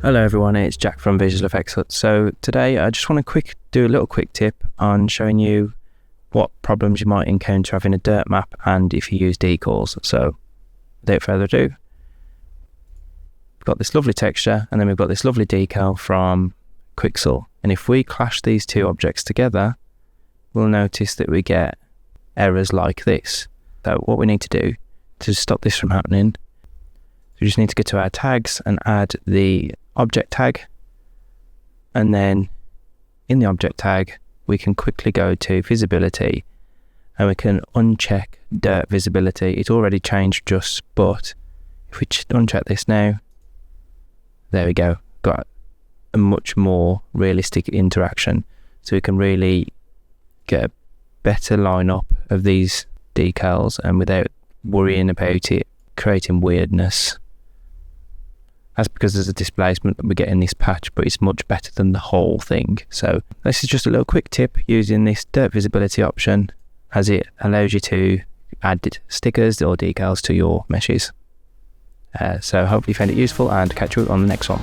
Hello everyone, it's Jack from Visual Effects Hut. So today I just want to do a little quick tip on showing you what problems you might encounter having a dirt map and if you use decals. So without further ado, we've got this lovely texture and then we've got this lovely decal from Quixel. And if we clash these two objects together, we'll notice that we get errors like this. So what we need to do to stop this from happening, we just need to go to our tags and add the object tag, and then in the object tag we can quickly go to visibility and we can uncheck dirt visibility. It's already changed just, but if we just uncheck this now, there we go, got a much more realistic interaction, so we can really get a better lineup of these decals and without worrying about it creating weirdness. That's because there's a displacement that we get in this patch, but it's much better than the whole thing. So this is just a little quick tip using this dirt visibility option, as it allows you to add stickers or decals to your meshes. So hopefully you found it useful, and catch you on the next one.